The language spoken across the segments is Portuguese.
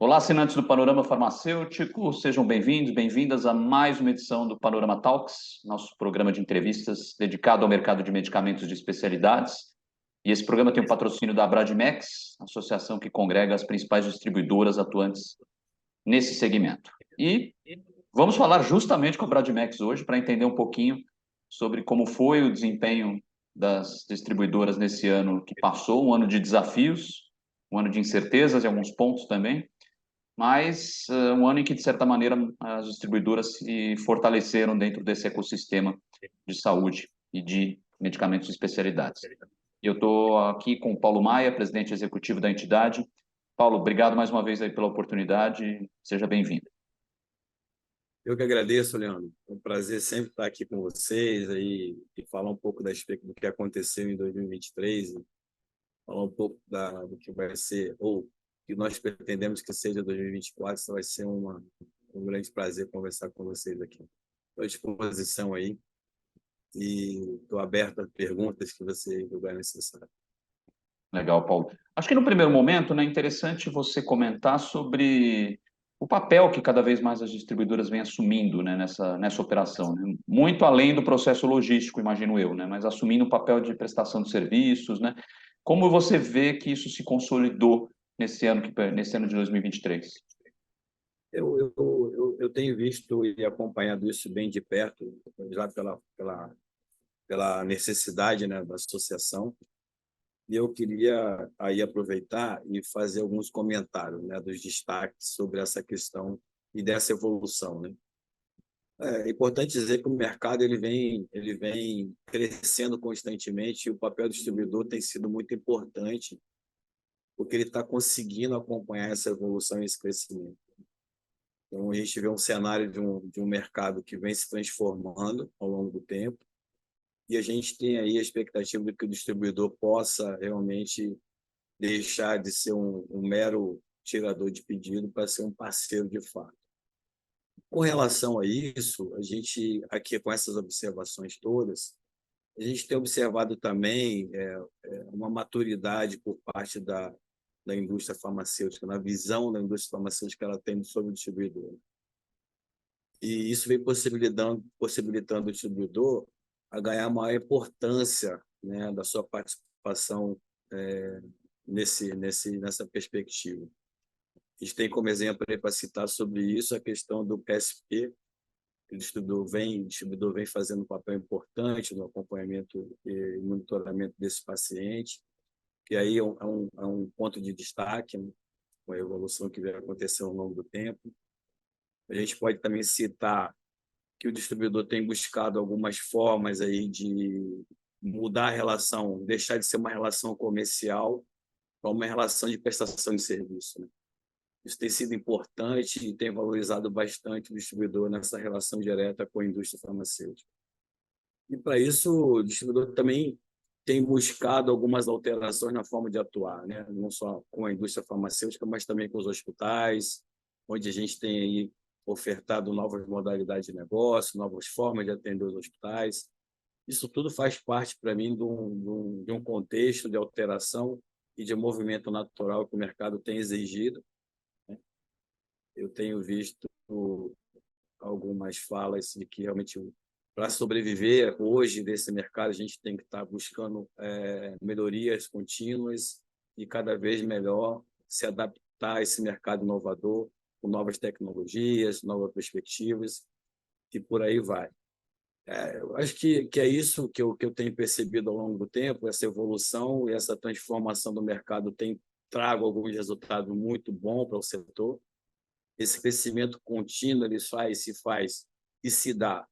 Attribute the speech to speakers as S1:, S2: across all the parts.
S1: Olá, assinantes do Panorama Farmacêutico, sejam bem-vindos, bem-vindas a mais uma edição do Panorama Talks, nosso programa de entrevistas dedicado ao mercado de medicamentos de especialidades. E esse programa tem o patrocínio da Abradimex, associação que congrega as principais distribuidoras atuantes nesse segmento. E vamos falar justamente com a Abradimex hoje para entender um pouquinho sobre como foi o desempenho das distribuidoras nesse ano que passou, um ano de desafios, um ano de incertezas em alguns pontos também, mas um ano em que, de certa maneira, as distribuidoras se fortaleceram dentro desse ecossistema de saúde e de medicamentos de especialidades. Eu estou aqui com o Paulo Maia, presidente executivo da entidade. Paulo, obrigado mais uma vez aí pela oportunidade, seja bem-vindo.
S2: Eu que agradeço, Leandro. É um prazer sempre estar aqui com vocês aí, e falar um pouco do que aconteceu em 2023, e falar um pouco do que vai ser, ou que nós pretendemos que seja 2024. Isso vai ser um grande prazer conversar com vocês aqui. Estou à disposição aí e estou aberto a perguntas que você julgar necessário.
S1: Legal, Paulo. Acho que no primeiro momento, né, é interessante você comentar sobre o papel que cada vez mais as distribuidoras vêm assumindo, né, nessa operação, né? Muito além do processo logístico, imagino eu, né, mas assumindo o papel de prestação de serviços, né? Como você vê que isso se consolidou nesse ano de 2023?
S2: Eu tenho visto e acompanhado isso bem de perto, já pela necessidade, né, da associação. E eu queria aí aproveitar e fazer alguns comentários, né, dos destaques sobre essa questão e dessa evolução, né? É importante dizer que o mercado ele vem crescendo constantemente, e o papel do distribuidor tem sido muito importante, porque ele está conseguindo acompanhar essa evolução e esse crescimento. Então, a gente vê um cenário de um mercado que vem se transformando ao longo do tempo, e a gente tem aí a expectativa de que o distribuidor possa realmente deixar de ser um mero tirador de pedido para ser um parceiro de fato. Com relação a isso, a gente, aqui com essas observações todas, a gente tem observado também uma maturidade por parte da indústria farmacêutica, na visão da indústria farmacêutica que ela tem sobre o distribuidor. E isso vem possibilitando o distribuidor a ganhar maior importância, né, da sua participação nessa perspectiva. A gente tem como exemplo para citar sobre isso a questão do PSP, que o distribuidor vem fazendo um papel importante no acompanhamento e monitoramento desse paciente, que aí é um ponto de destaque, né, com a evolução que vem acontecendo ao longo do tempo. A gente pode também citar que o distribuidor tem buscado algumas formas aí de mudar a relação, deixar de ser uma relação comercial para uma relação de prestação de serviço, né? Isso tem sido importante e tem valorizado bastante o distribuidor nessa relação direta com a indústria farmacêutica. E, para isso, o distribuidor também tem buscado algumas alterações na forma de atuar, né? Não só com a indústria farmacêutica, mas também com os hospitais, onde a gente tem aí ofertado novas modalidades de negócio, novas formas de atender os hospitais. Isso tudo faz parte, para mim, de um contexto de alteração e de movimento natural que o mercado tem exigido. Eu tenho visto algumas falas de que realmente, para sobreviver hoje desse mercado, a gente tem que estar buscando melhorias contínuas e cada vez melhor se adaptar a esse mercado inovador, com novas tecnologias, novas perspectivas, e por aí vai. Eu acho que é isso que eu tenho percebido ao longo do tempo. Essa evolução e essa transformação do mercado tem trago alguns resultados muito bons para o setor. Esse crescimento contínuo ele se faz e se dá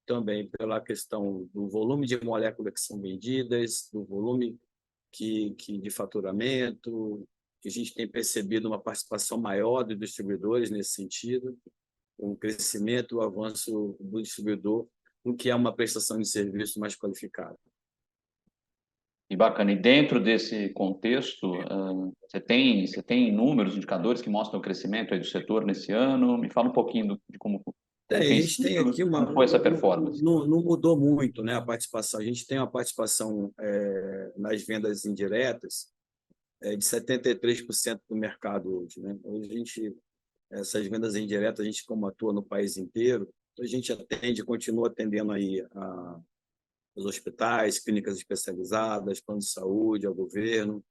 S2: também pela questão do volume de moléculas que são vendidas, do volume de faturamento, que a gente tem percebido uma participação maior dos distribuidores nesse sentido, o crescimento, o avanço do distribuidor, o que é uma prestação de serviço mais qualificada.
S1: E bacana. E dentro desse contexto, você tem números, indicadores que mostram o crescimento aí do setor nesse ano? Me fala um pouquinho de como
S2: A
S1: tem
S2: gente tem
S1: sido,
S2: aqui
S1: como foi essa performance.
S2: não mudou muito, né, a participação. A gente tem uma participação nas vendas indiretas de 73% do mercado hoje, né? Hoje essas vendas indiretas, a gente como atua no país inteiro, a gente continua atendendo aí os hospitais, clínicas especializadas, planos de saúde, ao governo,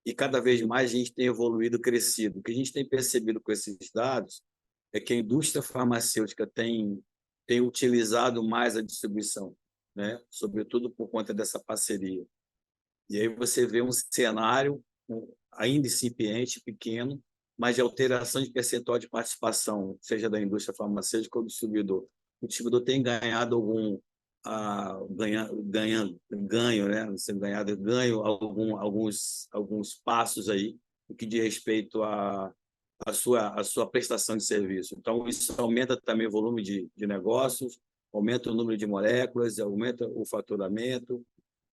S2: e cada vez mais a gente tem evoluído, crescido. O que a gente tem percebido com esses dados é que a indústria farmacêutica tem utilizado mais a distribuição, né? Sobretudo por conta dessa parceria. E aí você vê um cenário ainda incipiente, pequeno, mas de alteração de percentual de participação, seja da indústria farmacêutica ou do distribuidor. O distribuidor tem ganhado ganho, né? Você ganho alguns passos aí, o que diz respeito à sua prestação de serviço. Então, isso aumenta também o volume de negócios, aumenta o número de moléculas, aumenta o faturamento,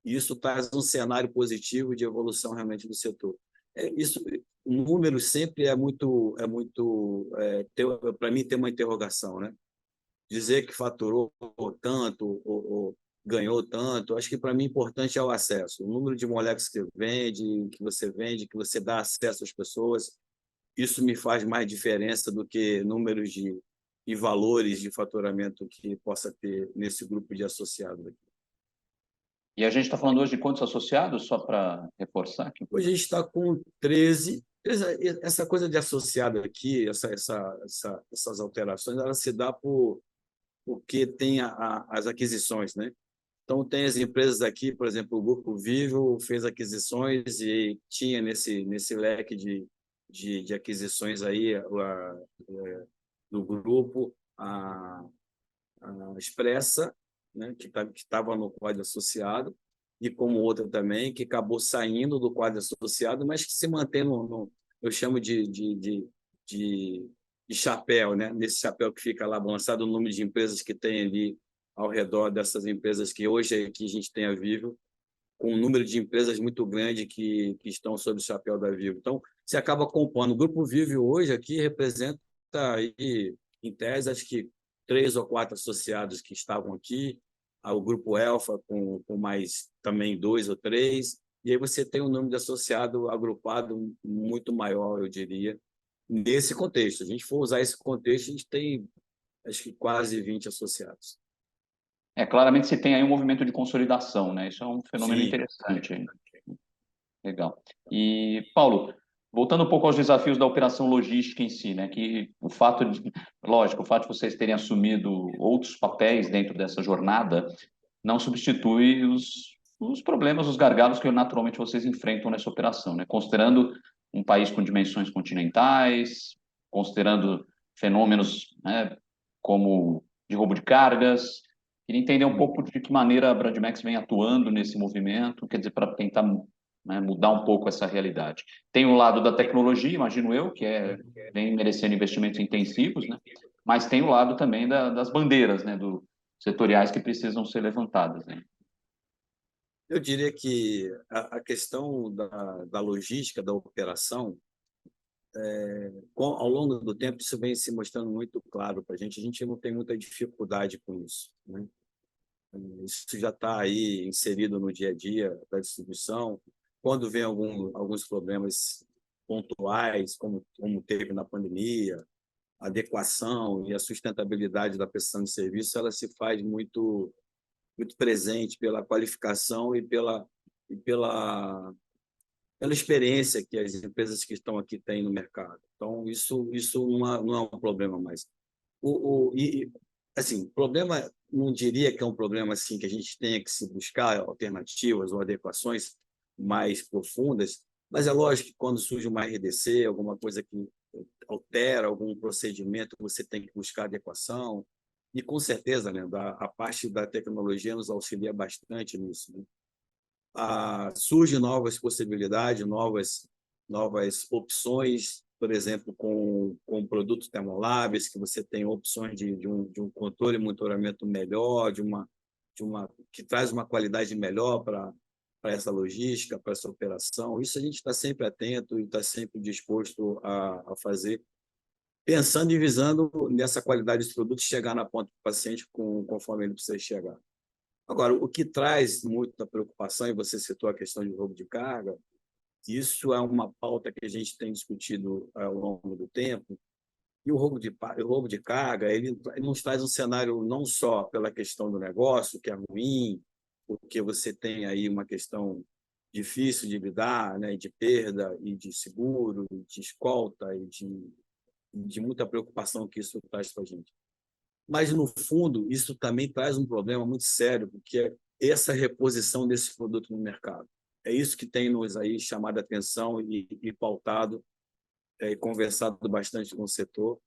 S2: e isso traz um cenário positivo de evolução realmente do setor. Isso, o número sempre para mim tem uma interrogação, né? Dizer que faturou tanto ou ganhou tanto, acho que para mim importante é o acesso, o número de moléculas que você dá acesso às pessoas, isso me faz mais diferença do que números e valores de faturamento que possa ter nesse grupo de associados aqui.
S1: E a gente está falando hoje de quantos associados, só para reforçar aqui?
S2: Hoje a gente está com 13. Essa coisa de associado aqui, essas alterações, ela se dá porque tem as aquisições, né? Então, tem as empresas aqui, por exemplo, o Grupo Vivo fez aquisições e tinha nesse leque de aquisições aí do grupo a Expressa, né, que estava no quadro associado, e como outra também, que acabou saindo do quadro associado, mas que se mantém eu chamo de chapéu, né? Nesse chapéu que fica lá balançado, o número de empresas que tem ali ao redor dessas empresas que hoje aqui a gente tem a Vivo, com um número de empresas muito grande que estão sob o chapéu da Vivo. Então, você acaba compondo. O Grupo Vivo hoje aqui representa, aí, em tese, acho que 3 ou 4 associados que estavam aqui, o Grupo Elfa com mais também 2 ou 3, e aí você tem um número de associado agrupado muito maior, eu diria, nesse contexto. Se a gente for usar esse contexto, a gente tem, acho que, quase 20 associados.
S1: Claramente se tem aí um movimento de consolidação, né? Isso é um fenômeno
S2: Sim.
S1: interessante. Legal. E, Paulo, voltando um pouco aos desafios da operação logística em si, né? Que lógico, o fato de vocês terem assumido outros papéis dentro dessa jornada não substitui os problemas, os gargalos que naturalmente vocês enfrentam nessa operação, né? Considerando um país com dimensões continentais, considerando fenômenos, né, como de roubo de cargas. Queria entender um pouco de que maneira a Bradmax vem atuando nesse movimento, quer dizer, para tentar, né, mudar um pouco essa realidade. Tem o lado da tecnologia, imagino eu, que vem merecendo investimentos intensivos, né? Mas tem o lado também das bandeiras, né, setoriais que precisam ser levantadas, né?
S2: Eu diria que a questão da logística, da operação, ao longo do tempo, isso vem se mostrando muito claro para a gente não tem muita dificuldade com isso, né? Isso já está aí inserido no dia a dia da distribuição. Quando vem alguns problemas pontuais, como teve na pandemia, a adequação e a sustentabilidade da prestação de serviço, ela se faz muito presente pela qualificação e pela experiência que as empresas que estão aqui têm no mercado. Então, isso não é um problema mais. Assim, problema, não diria que é um problema assim que a gente tenha que se buscar alternativas ou adequações mais profundas, mas é lógico que quando surge uma RDC, alguma coisa que altera algum procedimento, você tem que buscar adequação, e com certeza, né, a parte da tecnologia nos auxilia bastante nisso, né? Surgem novas possibilidades, novas opções, por exemplo, com produtos termoláveis, que você tem opções de um controle e monitoramento melhor, que traz uma qualidade melhor para essa logística, para essa operação. Isso a gente está sempre atento e está sempre disposto a fazer, pensando e visando nessa qualidade dos produtos chegar na ponta do paciente conforme ele precisa chegar. Agora, o que traz muita preocupação, e você citou a questão de roubo de carga, Isso é uma pauta que a gente tem discutido ao longo do tempo. E o roubo de carga, ele nos traz um cenário não só pela questão do negócio, que é ruim, porque você tem aí uma questão difícil de lidar, né, de perda e de seguro, de escolta e de muita preocupação que isso traz para a gente. Mas, no fundo, isso também traz um problema muito sério, porque é essa reposição desse produto no mercado. É isso que tem nos aí chamado a atenção e pautado e conversado bastante com o setor.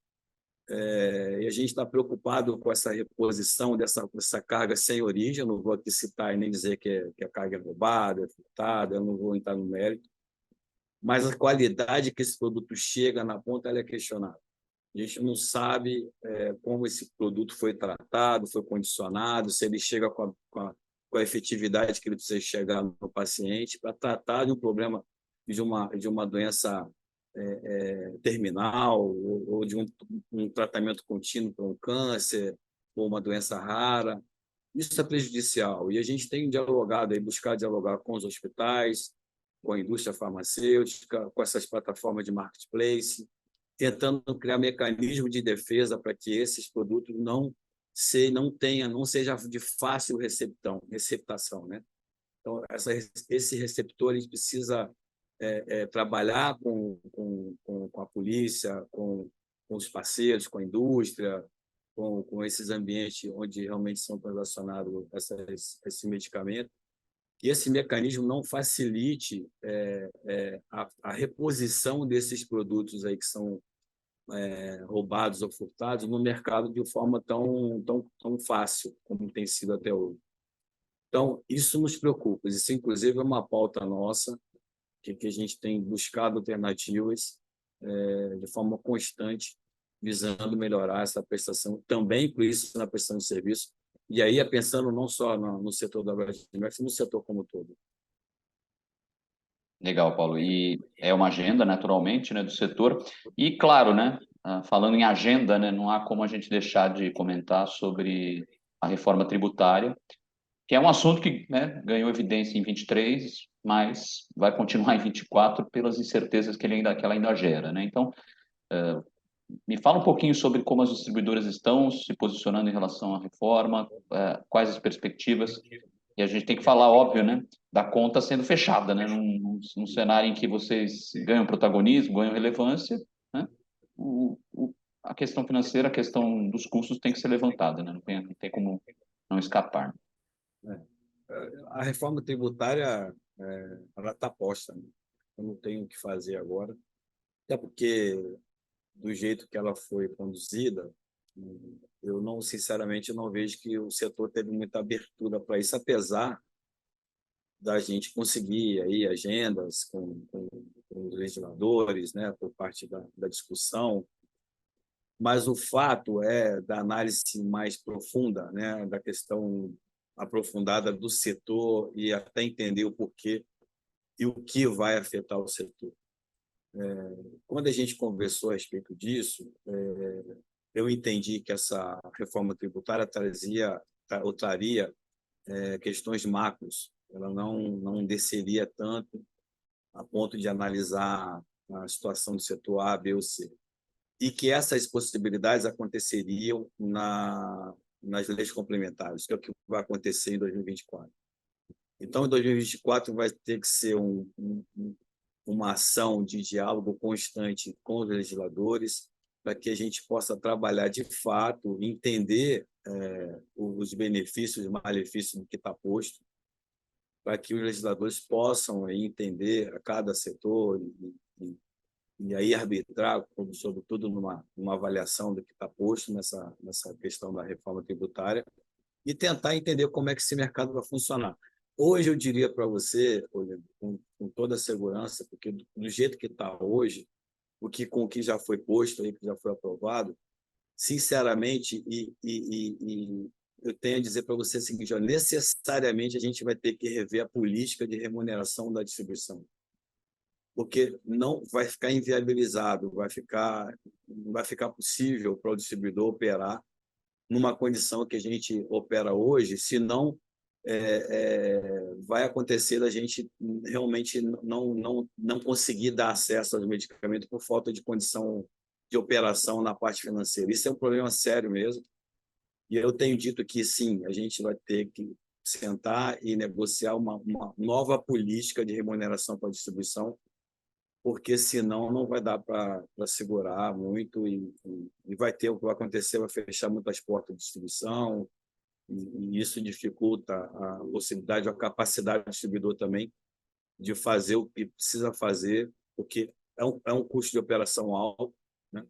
S2: E a gente está preocupado com essa reposição dessa carga sem origem. Eu não vou aqui citar e nem dizer que a carga é roubada, é furtada, eu não vou entrar no mérito, mas a qualidade que esse produto chega na ponta ela é questionável. A gente não sabe como esse produto foi tratado, foi condicionado, se ele chega com a efetividade que ele precisa chegar no paciente para tratar de um problema, de uma doença terminal ou de um tratamento contínuo para um câncer ou uma doença rara. Isso é prejudicial. E a gente tem dialogado, buscar dialogar com os hospitais, com a indústria farmacêutica, com essas plataformas de marketplace, tentando criar mecanismos de defesa para que esses produtos não seja de fácil receptação, né? Então, esse receptor ele precisa trabalhar com a polícia, com os parceiros, com a indústria, com esses ambientes onde realmente são transacionados esse medicamento, e esse mecanismo não facilite a reposição desses produtos aí que são roubados ou furtados no mercado de forma tão fácil como tem sido até hoje. Então, isso nos preocupa. Isso, inclusive, é uma pauta nossa, que a gente tem buscado alternativas de forma constante, visando melhorar essa prestação, também por isso na prestação de serviço, e aí pensando não só no setor da Braskem, mas no setor como um todo.
S1: Legal, Paulo. E é uma agenda, naturalmente, né, do setor. E, claro, né, falando em agenda, né, não há como a gente deixar de comentar sobre a reforma tributária, que é um assunto que, né, ganhou evidência em 23, mas vai continuar em 24 pelas incertezas que ela ainda gera, né? Então, me fala um pouquinho sobre como as distribuidoras estão se posicionando em relação à reforma, quais as perspectivas. E a gente tem que falar, óbvio, né, da conta sendo fechada, né, num cenário em que vocês ganham protagonismo, ganham relevância, né, a questão financeira, a questão dos custos tem que ser levantada, né, não tem como não escapar.
S2: A reforma tributária ela está posta, né? Eu não tenho o que fazer agora, até porque do jeito que ela foi conduzida, eu não, sinceramente, não vejo que o setor teve muita abertura para isso, apesar da gente conseguir aí agendas com os legisladores, né, por parte da discussão, mas o fato da análise mais profunda, né, da questão aprofundada do setor e até entender o porquê e o que vai afetar o setor. Quando a gente conversou a respeito disso, eu entendi que essa reforma tributária traria questões macros. Ela não desceria tanto a ponto de analisar a situação do setor A, B ou C. E que essas possibilidades aconteceriam nas leis complementares, que é o que vai acontecer em 2024. Então, em 2024, vai ter que ser uma ação de diálogo constante com os legisladores, para que a gente possa trabalhar de fato, entender os benefícios e malefícios do que está posto, para que os legisladores possam entender a cada setor e aí arbitrar, sobretudo numa avaliação do que está posto nessa questão da reforma tributária e tentar entender como é que esse mercado vai funcionar. Hoje, eu diria para você, com toda a segurança, porque do jeito que está hoje, com o que já foi posto, aí, que já foi aprovado, sinceramente, eu tenho a dizer para você o seguinte: necessariamente a gente vai ter que rever a política de remuneração da distribuição, porque não vai ficar inviabilizado, não vai ficar possível para o distribuidor operar numa condição que a gente opera hoje, se não vai acontecer da gente realmente não conseguir dar acesso aos medicamentos por falta de condição de operação na parte financeira. Isso é um problema sério mesmo. E eu tenho dito que, sim, a gente vai ter que sentar e negociar uma nova política de remuneração para a distribuição, porque senão não vai dar para segurar muito e vai ter o que vai acontecer, vai fechar muitas portas de distribuição, e isso dificulta a possibilidade, a capacidade do distribuidor também de fazer o que precisa fazer, porque é um custo de operação alto, né?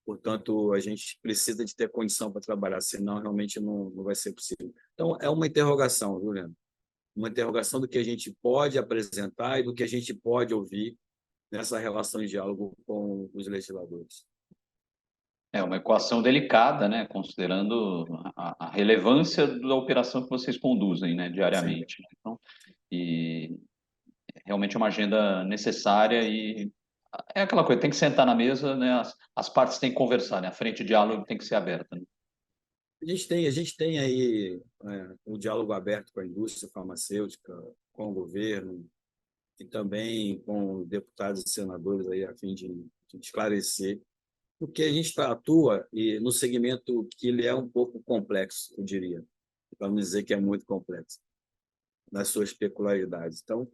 S2: Portanto, a gente precisa de ter condição para trabalhar, senão realmente não vai ser possível. Então, é uma interrogação, viu, Leandro? Uma interrogação do que a gente pode apresentar e do que a gente pode ouvir nessa relação de diálogo com os legisladores.
S1: É uma equação delicada, né? Considerando a relevância da operação que vocês conduzem, né?
S2: Sim.
S1: Diariamente. Então, e realmente é uma agenda necessária e é aquela coisa, tem que sentar na mesa, né? As partes têm que conversar, né? A frente de diálogo tem que ser aberta, né?
S2: A gente tem aí o diálogo aberto com a indústria farmacêutica, com o governo e também com deputados e senadores aí a fim de esclarecer, porque a gente atua e no segmento que ele é um pouco complexo, eu diria, para não dizer que é muito complexo nas suas peculiaridades. Então,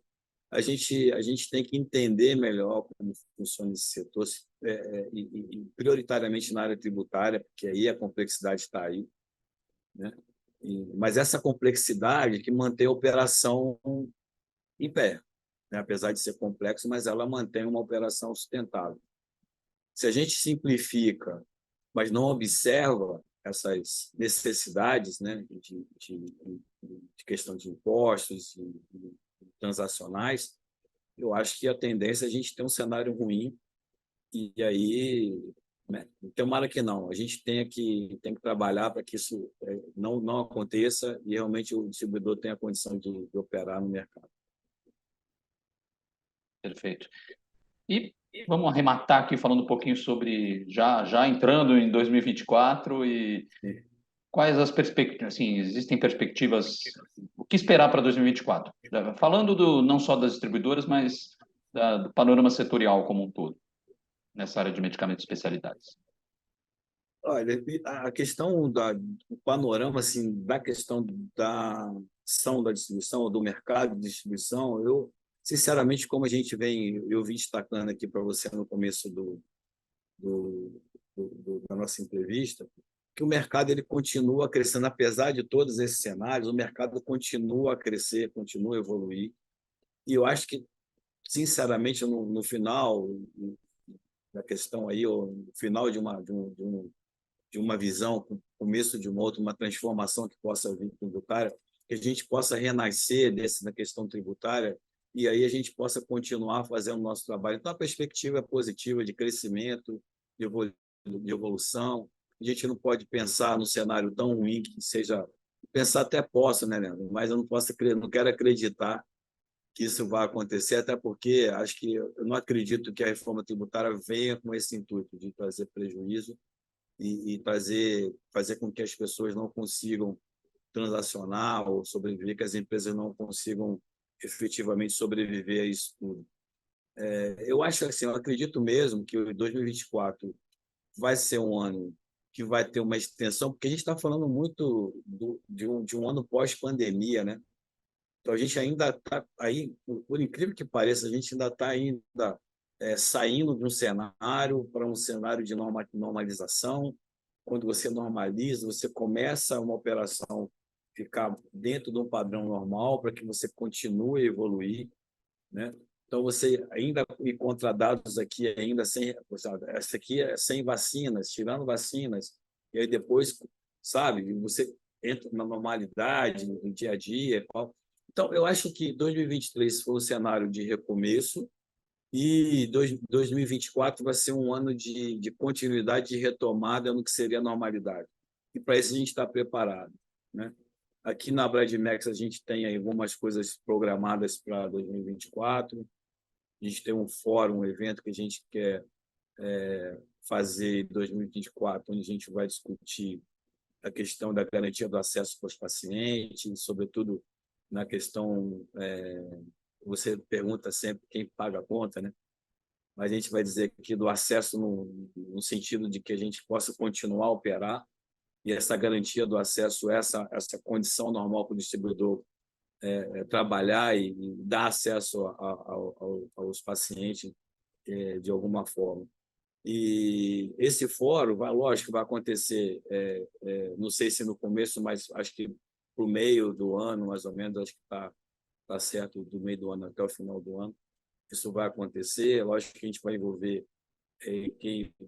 S2: a gente tem que entender melhor como funciona esse setor, e prioritariamente na área tributária, porque aí a complexidade está aí, né? Mas essa complexidade que mantém a operação em pé, né? Apesar de ser complexo, mas ela mantém uma operação sustentável. Se a gente simplifica, mas não observa essas necessidades, né, de questão de impostos e transacionais, eu acho que a tendência é a gente ter um cenário ruim e aí, né, tomara que não. A gente tem que trabalhar para que isso não aconteça e realmente o distribuidor tenha a condição de operar no mercado.
S1: Perfeito. E vamos arrematar aqui falando um pouquinho sobre já entrando em 2024 e quais as perspectivas, assim, existem perspectivas, o que esperar para 2024? Falando não só das distribuidoras, mas do panorama setorial como um todo, nessa área de medicamentos e especialidades.
S2: Olha, a questão do panorama, assim, da questão da ação da distribuição, ou do mercado de distribuição, eu, sinceramente, como eu vim destacando aqui para você no começo do, da nossa entrevista, que o mercado ele continua crescendo, apesar de todos esses cenários, o mercado continua a crescer, continua a evoluir, e eu acho que, sinceramente, no final da questão aí, ou no final de uma visão, começo de uma outra, uma transformação que possa vir tributária, que a gente possa renascer na questão tributária e aí a gente possa continuar fazendo o nosso trabalho. Então, a perspectiva é positiva de crescimento, de evolução. A gente não pode pensar num cenário tão ruim que seja... Pensar até posso, né, Leandro? Mas eu não quero acreditar que isso vai acontecer, até porque acho que eu não acredito que a reforma tributária venha com esse intuito de trazer prejuízo e fazer com que as pessoas não consigam transacionar ou sobreviver, que as empresas não consigam efetivamente sobreviver a isso tudo. Eu acho assim, eu acredito mesmo que o 2024 vai ser um ano que vai ter uma extensão, porque a gente está falando muito de um ano pós-pandemia, né? Então a gente ainda está aí, por incrível que pareça, a gente ainda está saindo de um cenário para um cenário de normalização. Quando você normaliza, você começa uma operação ficar dentro de um padrão normal para que você continue a evoluir, né? Então você ainda encontra dados aqui ainda sem, sabe, essa aqui é sem vacinas, tirando vacinas, e aí depois, sabe, você entra na normalidade, no dia a dia, então eu acho que 2023 foi um cenário de recomeço e 2024 vai ser um ano de continuidade, de retomada no que seria a normalidade. E para isso a gente está preparado, né? Aqui na Bradmex a gente tem aí algumas coisas programadas para 2024. A gente tem um fórum, um evento que a gente quer fazer em 2024, onde a gente vai discutir a questão da garantia do acesso para os pacientes, sobretudo na questão, você pergunta sempre quem paga a conta, né? Mas a gente vai dizer aqui do acesso no sentido de que a gente possa continuar a operar e essa garantia do acesso, essa condição normal para o distribuidor trabalhar e dar acesso aos pacientes de alguma forma. E esse fórum, lógico, vai acontecer, não sei se no começo, mas acho que para o meio do ano, mais ou menos, acho que está certo, do meio do ano até o final do ano, isso vai acontecer. Lógico que a gente vai envolver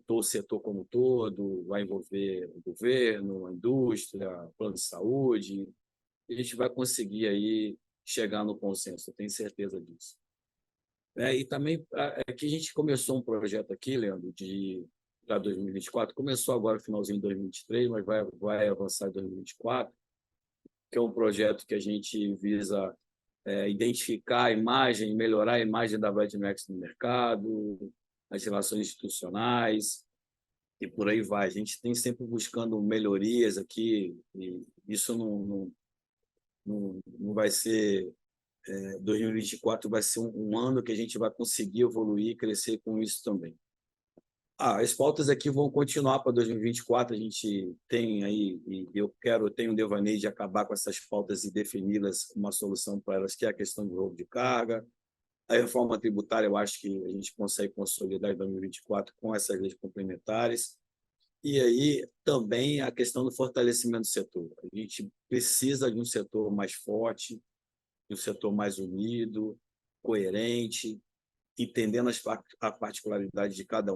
S2: o setor como um todo, vai envolver o governo, a indústria, o plano de saúde, e a gente vai conseguir aí chegar no consenso, eu tenho certeza disso. E também aqui a gente começou um projeto aqui, Leandro, para 2024, começou agora no finalzinho de 2023, mas vai avançar em 2024, que é um projeto que a gente visa identificar a imagem, melhorar a imagem da Bradmax no mercado, as relações institucionais, e por aí vai. A gente tem sempre buscando melhorias aqui, e isso não vai ser... 2024 vai ser um ano que a gente vai conseguir evoluir e crescer com isso também. As pautas aqui vão continuar para 2024. A gente tem aí, e eu tenho um devaneio de acabar com essas pautas e defini-las uma solução para elas, que é a questão do roubo de carga. A reforma tributária, eu acho que a gente consegue consolidar em 2024 com essas leis complementares. E aí também a questão do fortalecimento do setor. A gente precisa de um setor mais forte, de um setor mais unido, coerente, entendendo a particularidade de cada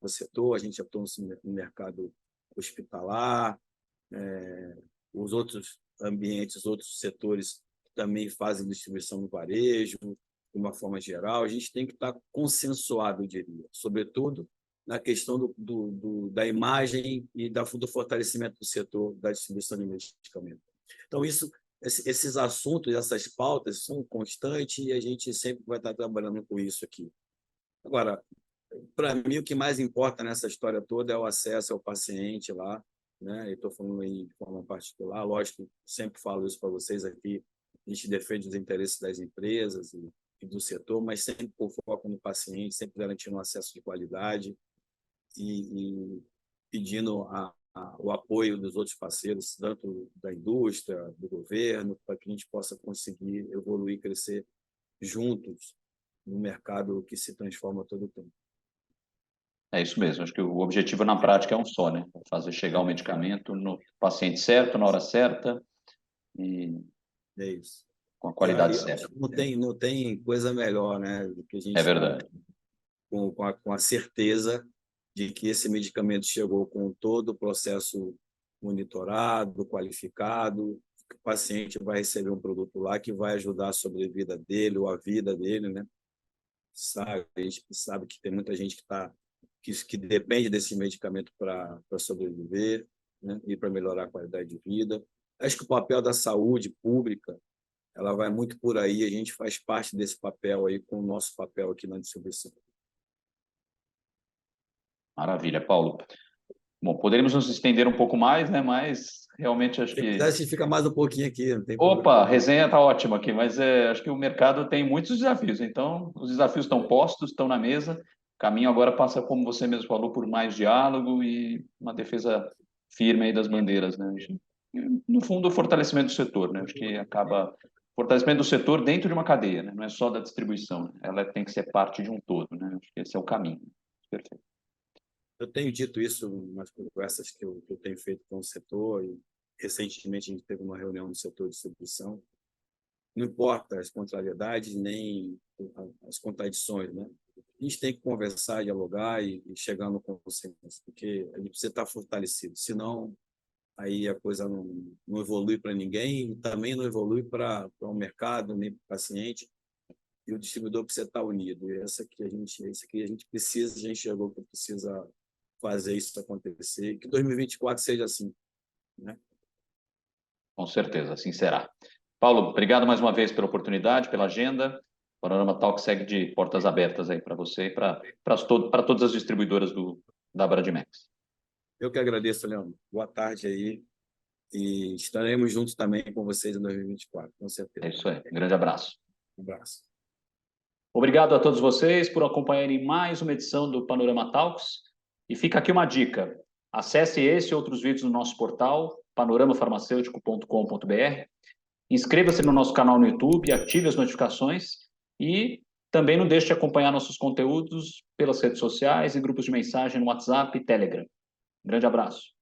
S2: setor. A gente atua no mercado hospitalar, os outros ambientes, outros setores também fazem distribuição no varejo, de uma forma geral. A gente tem que estar consensuado, eu diria, sobretudo na questão da imagem e do fortalecimento do setor da distribuição de medicamentos. Então, esses assuntos, essas pautas são constantes e a gente sempre vai estar trabalhando com isso aqui. Agora, para mim, o que mais importa nessa história toda é o acesso ao paciente lá, né? Eu estou falando aí de forma particular, lógico, sempre falo isso para vocês aqui, a gente defende os interesses das empresas e do setor, mas sempre com foco no paciente, sempre garantindo um acesso de qualidade e pedindo o apoio dos outros parceiros, tanto da indústria, do governo, para que a gente possa conseguir evoluir e crescer juntos no mercado que se transforma todo o tempo.
S1: É isso mesmo. Acho que o objetivo na prática é um só, né? Fazer chegar o medicamento no paciente certo, na hora certa e
S2: isso.
S1: com a qualidade certa.
S2: Não tem coisa melhor, né, do que a gente
S1: É verdade.
S2: com a certeza de que esse medicamento chegou com todo o processo monitorado, qualificado, que o paciente vai receber um produto lá que vai ajudar a sobrevida dele ou a vida dele, né? A gente sabe que tem muita gente que depende desse medicamento para sobreviver, né? E para melhorar a qualidade de vida. Acho que o papel da saúde pública ela vai muito por aí, a gente faz parte desse papel aí com o nosso papel aqui na distribuição.
S1: Maravilha, Paulo. Bom, poderíamos nos estender um pouco mais, né? Mas realmente acho
S2: Se
S1: que...
S2: quiser, a gente fica mais um pouquinho aqui, não tem
S1: Opa,
S2: problema.
S1: a resenha está ótima aqui, mas acho que o mercado tem muitos desafios. Então, os desafios estão postos, estão na mesa. O caminho agora passa, como você mesmo falou, por mais diálogo e uma defesa firme aí das bandeiras, né? E, no fundo, o fortalecimento do setor, né? Acho que acaba fortalecimento do setor dentro de uma cadeia, né? Não é só da distribuição, né? Ela tem que ser parte de um todo, né? Acho que esse é o caminho. Perfeito.
S2: Eu tenho dito isso nas conversas que eu tenho feito com o setor e recentemente a gente teve uma reunião no setor de distribuição. Não importa as contrariedades nem as contradições, né? A gente tem que conversar, dialogar e chegar no consenso, porque a gente precisa estar fortalecido, senão aí a coisa não evolui para ninguém e também não evolui para o mercado nem para o paciente, e o distribuidor precisa estar unido. E isso aqui a gente precisa, a gente chegou que precisa fazer isso acontecer, que 2024 seja assim, né?
S1: Com certeza, assim será. Paulo, obrigado mais uma vez pela oportunidade, pela agenda. O Panorama Talk segue de portas abertas aí para você e para todas as distribuidoras da Bradmax.
S2: Eu que agradeço, Leandro. Boa tarde aí. e estaremos juntos também com vocês em 2024, com certeza.
S1: É isso aí. Um grande abraço.
S2: Um abraço.
S1: Obrigado a todos vocês por acompanharem mais uma edição do Panorama Talks. E fica aqui uma dica. Acesse esse e outros vídeos no nosso portal, panoramafarmaceutico.com.br. Inscreva-se no nosso canal no YouTube, ative as notificações e também não deixe de acompanhar nossos conteúdos pelas redes sociais e grupos de mensagem no WhatsApp e Telegram. Um grande abraço.